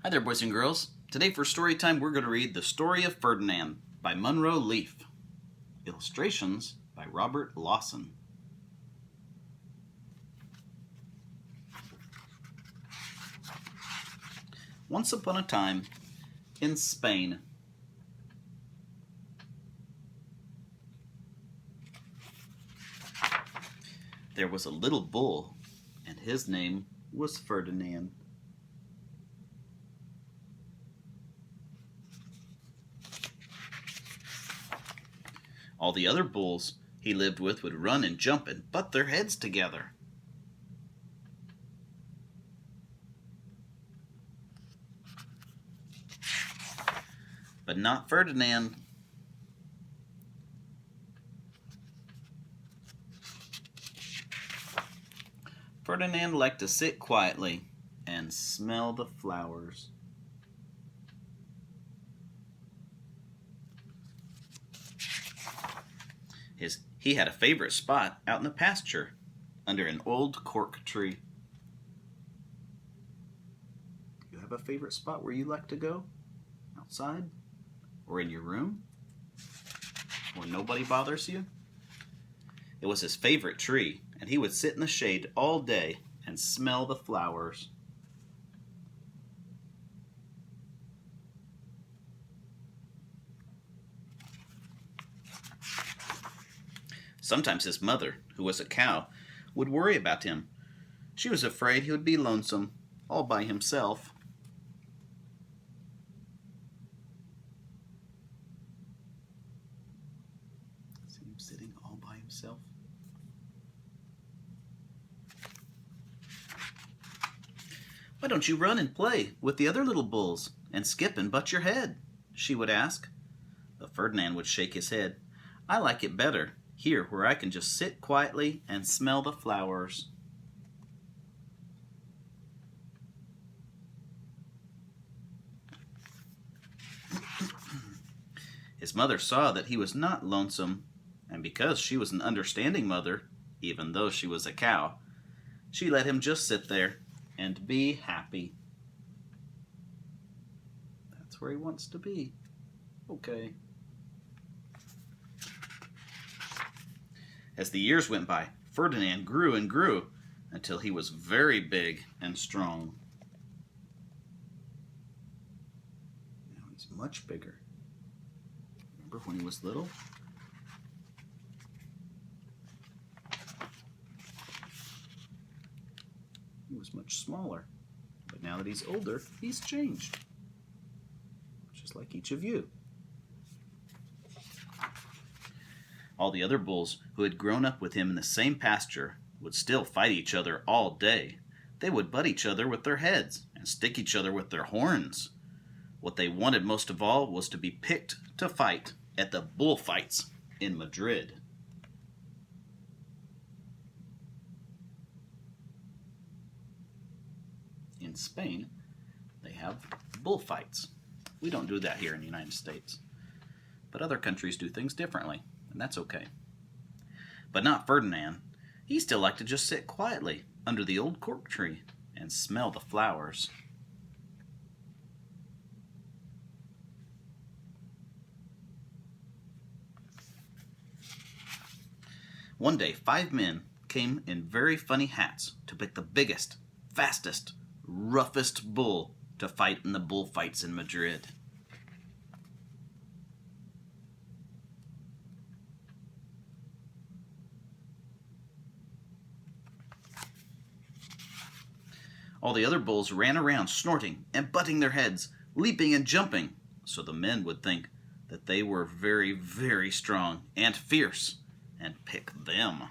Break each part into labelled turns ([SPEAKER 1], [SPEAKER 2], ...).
[SPEAKER 1] Hi there, boys and girls. Today for story time, we're going to read The Story of Ferdinand by Munro Leaf. Illustrations by Robert Lawson. Once upon a time, in Spain, there was a little bull, and his name was Ferdinand. All the other bulls he lived with would run and jump and butt their heads together. But not Ferdinand. Ferdinand liked to sit quietly and smell the flowers. He had a favorite spot out in the pasture under an old cork tree. Do you have a favorite spot where you like to go? Outside? Or in your room? Where nobody bothers you? It was his favorite tree, and he would sit in the shade all day and smell the flowers. Sometimes his mother, who was a cow, would worry about him. She was afraid he would be lonesome, all by himself. See him sitting all by himself? Why don't you run and play with the other little bulls and skip and butt your head? She would ask. But Ferdinand would shake his head. I like it better here, where I can just sit quietly and smell the flowers. His mother saw that he was not lonesome, and because she was an understanding mother, even though she was a cow, she let him just sit there and be happy. That's where he wants to be. Okay. As the years went by, Ferdinand grew and grew until he was very big and strong. Now he's much bigger. Remember when he was little? He was much smaller. But now that he's older, he's changed. Just like each of you. All the other bulls who had grown up with him in the same pasture would still fight each other all day. They would butt each other with their heads and stick each other with their horns. What they wanted most of all was to be picked to fight at the bullfights in Madrid. In Spain, they have bullfights. We don't do that here in the United States. But other countries do things differently, and that's okay. But not Ferdinand. He still liked to just sit quietly under the old cork tree and smell the flowers. One day, 5 men came in very funny hats to pick the biggest, fastest, roughest bull to fight in the bullfights in Madrid. All the other bulls ran around snorting and butting their heads, leaping and jumping, so the men would think that they were very, very strong and fierce and pick them.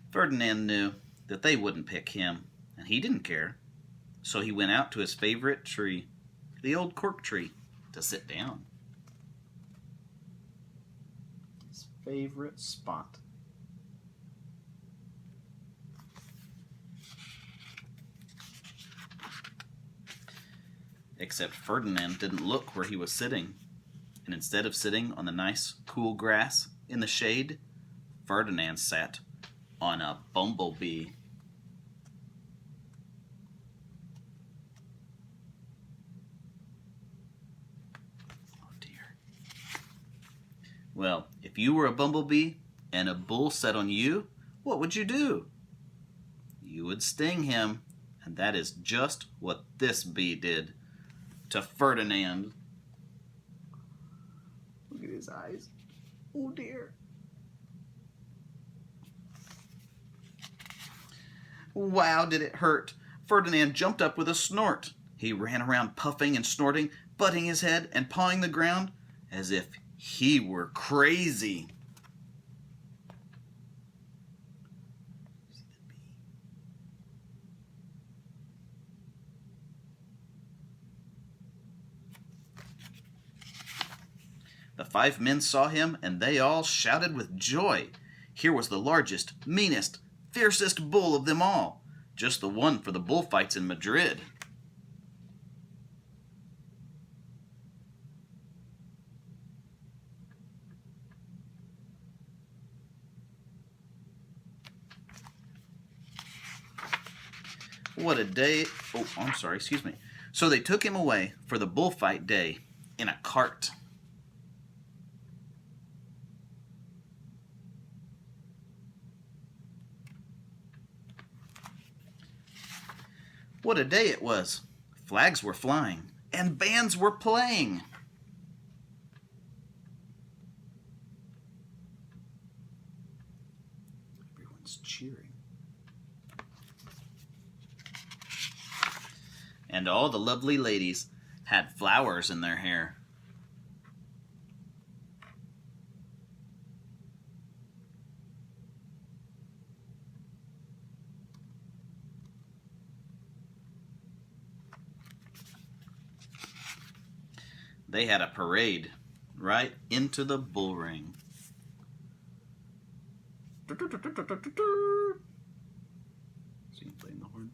[SPEAKER 1] Ferdinand knew that they wouldn't pick him, and he didn't care. So he went out to his favorite tree, the old cork tree, to sit down. His favorite spot. Except Ferdinand didn't look where he was sitting. And instead of sitting on the nice, cool grass in the shade, Ferdinand sat on a bumblebee. Oh dear. Well, if you were a bumblebee and a bull sat on you, what would you do? You would sting him, and that is just what this bee did to Ferdinand. Look at his eyes. Oh dear. Wow, did it hurt. Ferdinand jumped up with a snort. He ran around puffing and snorting, butting his head and pawing the ground as if he were crazy. The 5 men saw him, and they all shouted with joy. Here was the largest, meanest, fiercest bull of them all, just the one for the bullfights in Madrid. What a day. Oh, I'm sorry, excuse me. So they took him away for the bullfight day in a cart. What a day it was. Flags were flying, and bands were playing. Everyone's cheering. And all the lovely ladies had flowers in their hair. They had a parade right into the bull ring. See him playing the horn?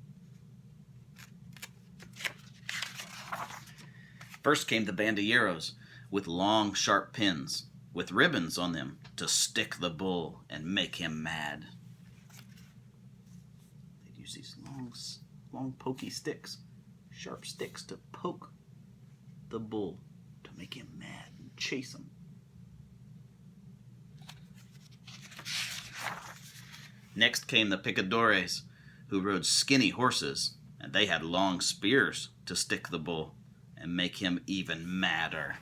[SPEAKER 1] First came the banderillos with long, sharp pins, with ribbons on them to stick the bull and make him mad. They'd use these long pokey sticks, sharp sticks to poke the bull to make him mad and chase him. Next came the picadores, who rode skinny horses, and they had long spears to stick the bull and make him even madder.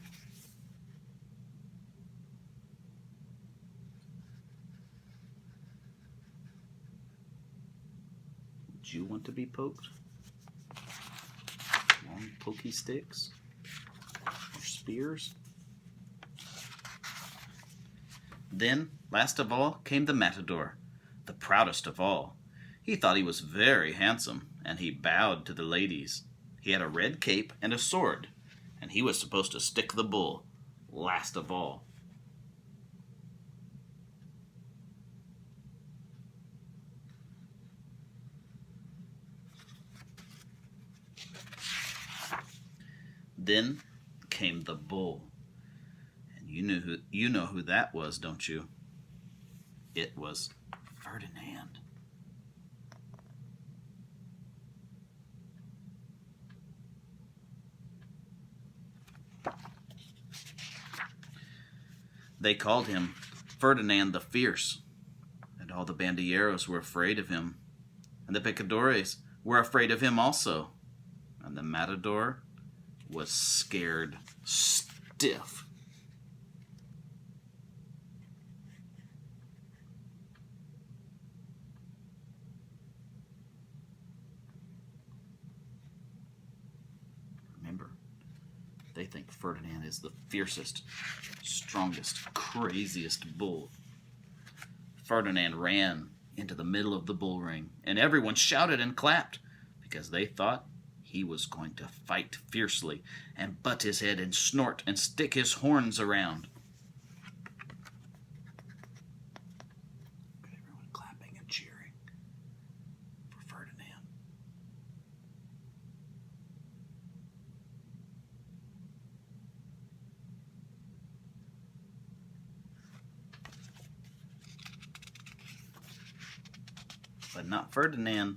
[SPEAKER 1] Would you want to be poked? Long pokey sticks? Or spears? Then, last of all, came the matador, the proudest of all. He thought he was very handsome, and he bowed to the ladies. He had a red cape and a sword, and he was supposed to stick the bull last of all. Then came the bull, and you know who that was, don't you? It was Ferdinand. They called him Ferdinand the Fierce, and all the banderillos were afraid of him, and the picadores were afraid of him also, and the matador was scared stiff. Remember, they think Ferdinand is the fiercest, strongest, craziest bull. Ferdinand ran into the middle of the bull ring, and everyone shouted and clapped because they thought he was going to fight fiercely and butt his head and snort and stick his horns around. Everyone clapping and cheering for Ferdinand. But not Ferdinand.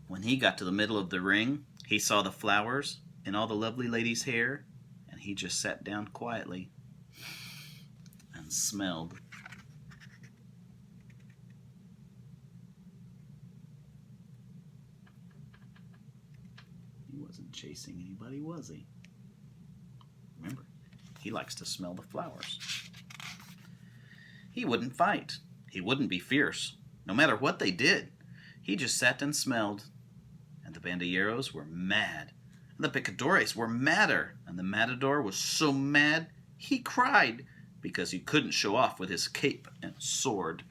[SPEAKER 1] When he got to the middle of the ring, he saw the flowers in all the lovely lady's hair, and he just sat down quietly and smelled. He wasn't chasing anybody, was he? Remember, he likes to smell the flowers. He wouldn't fight. He wouldn't be fierce, no matter what they did. He just sat and smelled. And the bandilleros were mad. And the picadores were madder. And the matador was so mad, he cried because he couldn't show off with his cape and sword.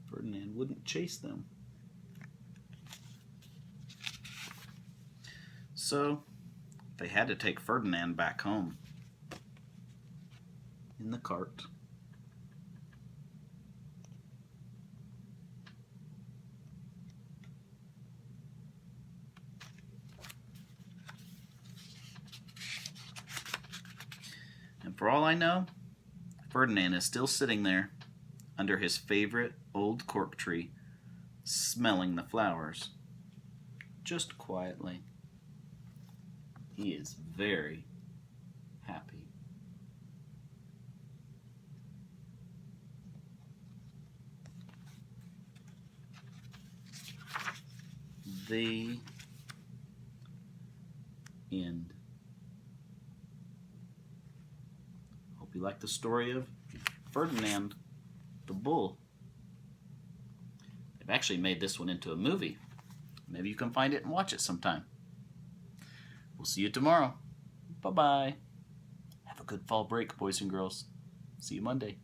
[SPEAKER 1] Ferdinand wouldn't chase them. So they had to take Ferdinand back home in the cart. And for all I know, Ferdinand is still sitting there under his favorite old cork tree, smelling the flowers, just quietly. He is very happy. The end. Hope you like the story of Ferdinand the Bull. They've actually made this one into a movie. Maybe you can find it and watch it sometime. We'll see you tomorrow. Bye-bye. Have a good fall break, boys and girls. See you Monday.